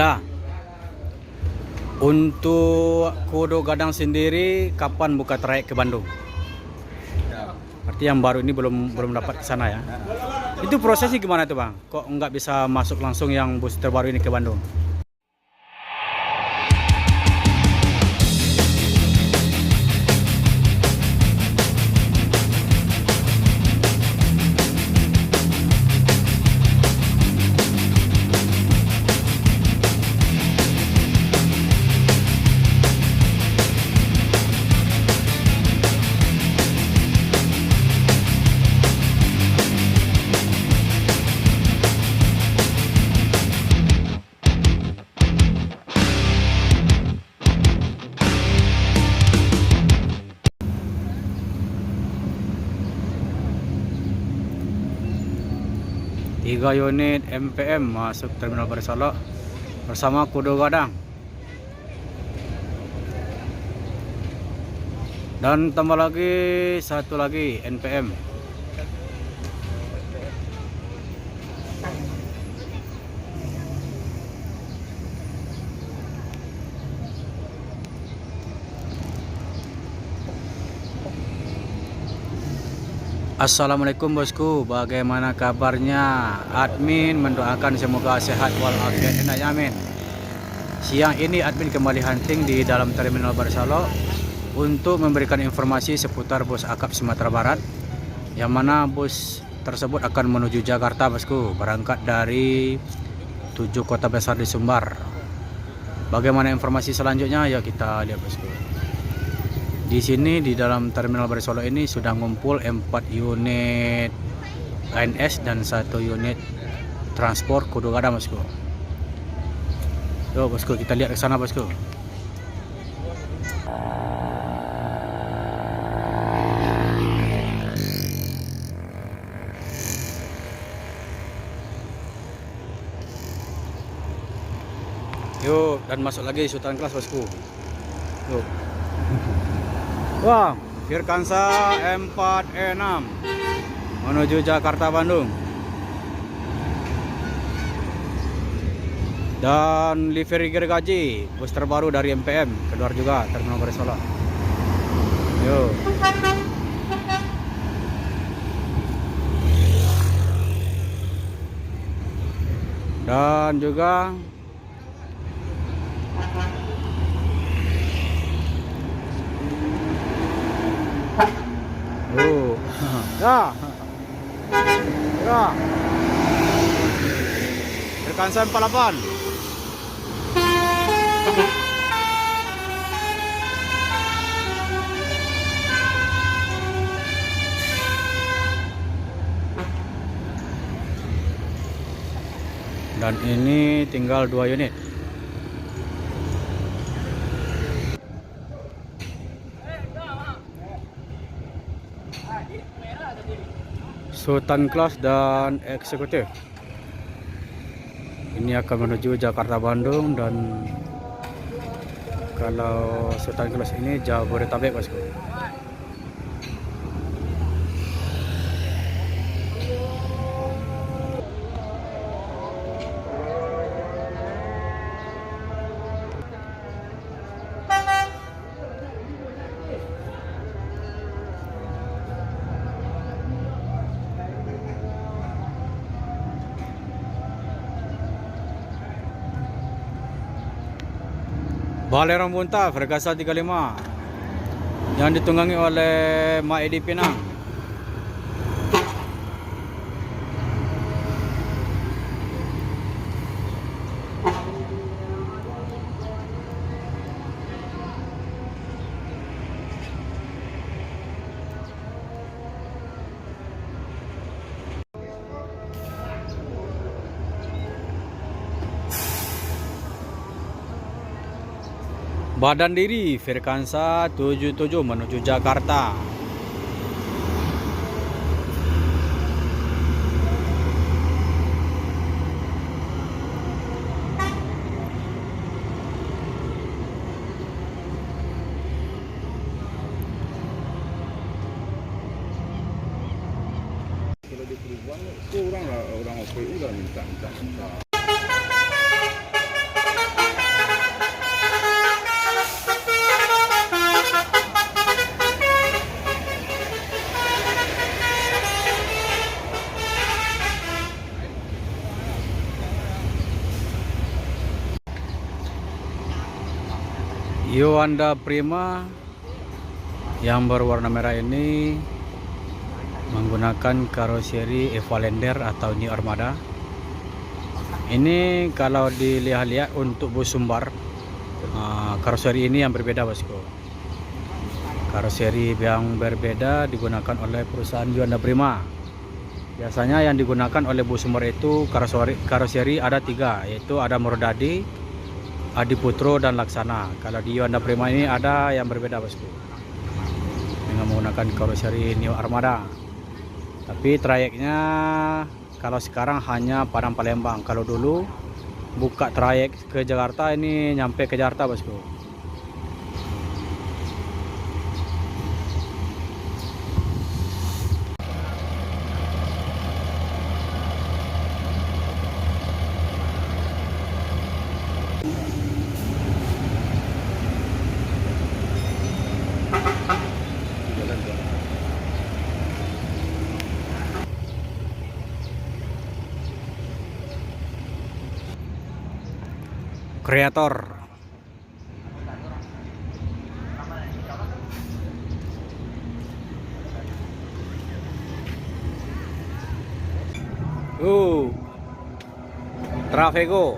Nah, untuk Kudo Gadang sendiri kapan buka trayek ke Bandung? Berarti yang baru ini belum dapat ke sana ya. Itu prosesnya gimana tuh Bang? Kok nggak bisa masuk langsung yang bus terbaru ini ke Bandung? Tiga unit MPM masuk Terminal Baru Solok bersama Kudo Gadang. Dan tambah lagi satu lagi NPM. Assalamualaikum bosku, bagaimana kabarnya? Admin mendoakan semoga sehat walafiat, amin. Siang ini admin kembali hunting di dalam Terminal Baru Solok untuk memberikan informasi seputar bus akap Sumatera Barat, yang mana bus tersebut akan menuju Jakarta bosku, berangkat dari 7 kota besar di Sumbar. Bagaimana informasi selanjutnya? Ya kita lihat bosku. Di sini di dalam Terminal Baru Solok ini sudah ngumpul 4 unit KNS dan 1 unit transport Kudo Gadang bosku. Yuk bosku, kita lihat ke sana bosku. Yuk, dan masuk lagi Sultan Kelas bosku. Yuk. Wah, Firkansa M4E6 menuju Jakarta Bandung. Dan livery gergaji bus terbaru dari MPM keluar juga Terminal Baru Solok. Yuk. Dan juga ya. Ya. Firkansa 48. Dan ini tinggal 2 unit. Sultan Kelas dan eksekutif. Ini akan menuju Jakarta Bandung, dan kalau Sultan Kelas ini Jabodetabek bosku. Balai Rambutan Firkansa 35 yang ditunggangi oleh Mak Edi Pinang. Badan Diri Firkansa 77 menuju Jakarta. Kalau di perubahan kurang lah, orang OPU lah minta. Yuanda Prima yang berwarna merah ini menggunakan karoseri Evalender atau New Armada. Ini kalau dilihat-lihat untuk bus sumbar, karoseri ini yang berbeda bosku. Karoseri yang berbeda digunakan oleh perusahaan Yuanda Prima. Biasanya yang digunakan oleh bus sumbar itu karoseri ada 3, yaitu ada Morodadi, Adiputro, dan Laksana. Kalau di Yuanda Prima ini ada yang berbeda bosku, dengan menggunakan karoseri New Armada. Tapi trayeknya kalau sekarang hanya Padang Palembang. Kalau dulu buka trayek ke Jakarta, ini nyampe ke Jakarta bosku. Kreator. Trafego.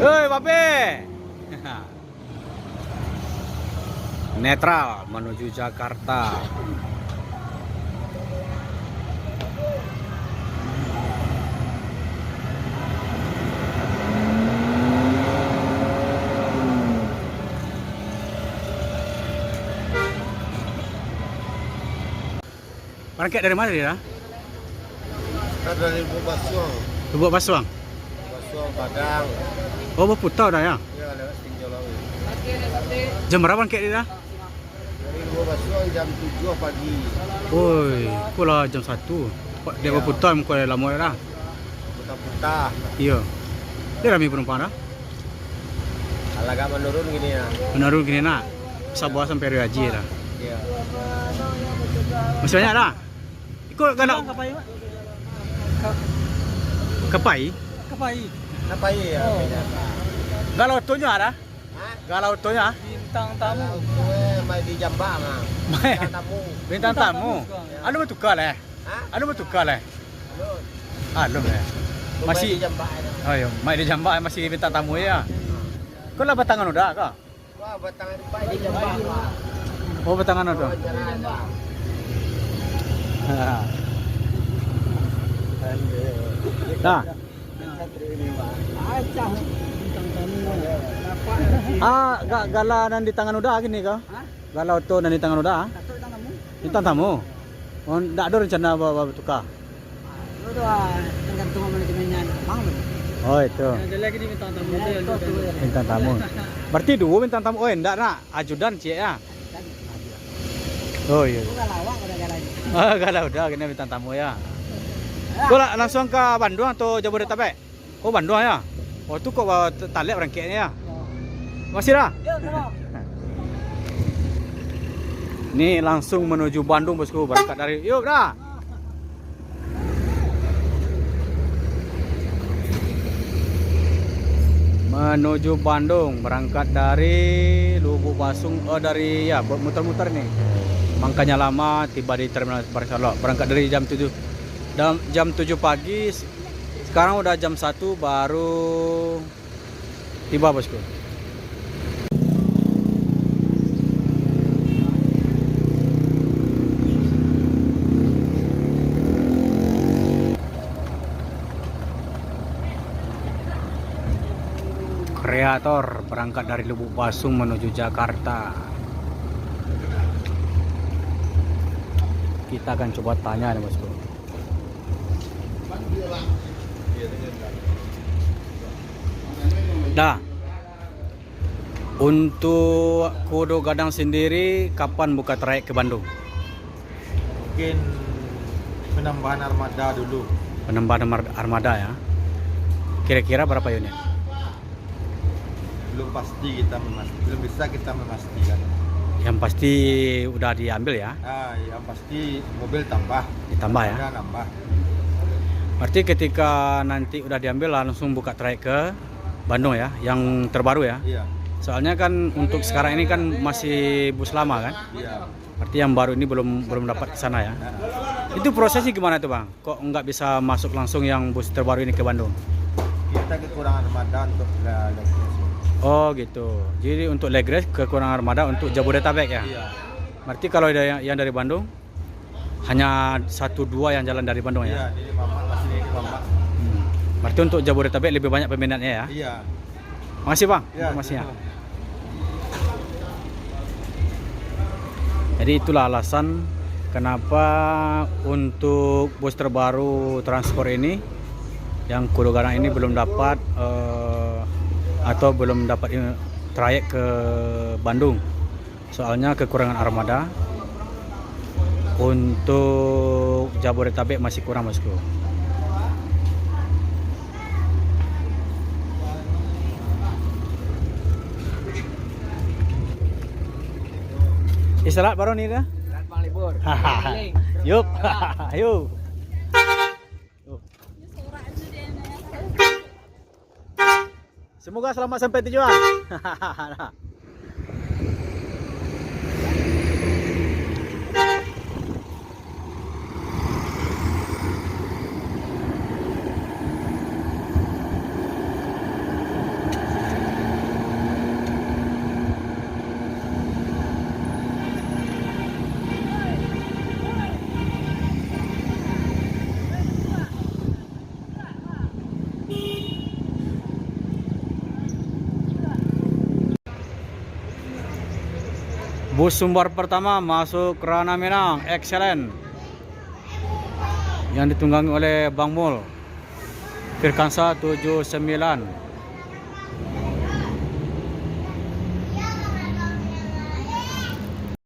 Hei, Bape. Netral menuju Jakarta. Berangkat dari mana dia? Dari Lubuk Basuang. Lubuk Basuang. Basuang Padang. Oh, berputar dah ya? Ya, lewat Tinjau Lawi. Jam berapa berangkat dia? Dari Lubuk Basuang jam 7 pagi. Oi, pula jam 1. Dia Ya. berputar muka lama dah. Putar-putar. Iya. Dia ramai penumpang dah. Kalau agak menurun gini ya. Menurun gini nak. Sabah sampai Rio Haji dah. Iya. Masih banyak dah. Ikut kalau Kapai. Apa ya? Galau tonya ada. Hah? Galau tonya. Bintang tamu. Mai di Jambak mah. Mai. Bintang tamu. Bintang tamu. Anu bertukar leh. Hah? Anu bertukar leh. Halo. Anu leh. Masih. Di Jambak. Oh iya, mai di Jambak masih bintang tamu ya. Kau lah batangan udah kah? Wah, batangan baik di Jambak. Oh, batangan udah. Nah, gala nan di tangan udah gini kah? Galau tu nan di tangan udah? Bintang tamu. Oh, tak ada rencana bawa bertukar. Tergantung manajemennya. Oh, itu. Ada lagi di bintang tamu itu. Bintang tamu. Berarti dua bintang tamu. Oh, enggak nak. Ajudan cik ya. Oh iya. Bukan lawak udah galanya. Ah, galau udah gini bintang tamu ya. Kau lah langsung ke Bandung atau Jabodetabek? Oh, Bandung ya. Oh, tu kok bawa talek berangkatnya ya. Masih dah? Yuk, sama. Ini langsung menuju Bandung bosku, berangkat dari yuk dah. Menuju Bandung, berangkat dari Lubuk Basung, dari ya muter-muter nih. Makanya lama tiba di Terminal Barcelona. Berangkat dari jam 7. Jam 7 pagi. Sekarang udah jam 1 baru tiba bosku. Kreator berangkat dari Lubuk Basung menuju Jakarta. Kita akan coba tanya nih bosku. Dah. Untuk Kudo Gadang sendiri kapan buka trayek ke Bandung? Mungkin penambahan armada dulu. Penambahan armada ya. Kira-kira berapa unit? Belum pasti belum bisa kita memastikan. Yang pasti udah diambil ya. Yang pasti mobil tambah. Ditambah ya. Armada nambah. Berarti ketika nanti udah diambil langsung buka trayek ke Bandung ya, yang terbaru ya. Iya. Soalnya kan untuk sekarang ini kan masih bus lama kan. Iya. Berarti yang baru ini belum dapat ke sana ya. Nah, Itu prosesnya gimana tuh Bang? Kok nggak bisa masuk langsung yang bus terbaru ini ke Bandung? kita kekurangan armada untuk legres. Oh gitu. Jadi untuk legres kekurangan armada untuk Jabodetabek ya. Iya. Berarti kalau ada yang dari Bandung hanya 1-2 yang jalan dari Bandung Iya, ya. ini Mamat masih ini Mamat. Berarti untuk Jabodetabek lebih banyak peminatnya ya. Iya. Makasih Bang Iya. informasinya. Jadi itulah alasan kenapa untuk bus terbaru transport ini yang Kudu Garang ini belum dapat atau belum dapat trayek ke Bandung. Soalnya kekurangan armada. Untuk Jabodetabek masih kurang bosku. Istirahat baru nih dah. Berat Bang libur. Yup. Yuk. Semoga selamat sampai tujuan. Bus Sumbar pertama masuk Rana Minang, excellent. Yang ditunggangi oleh Bang Mul. Firkansa 79.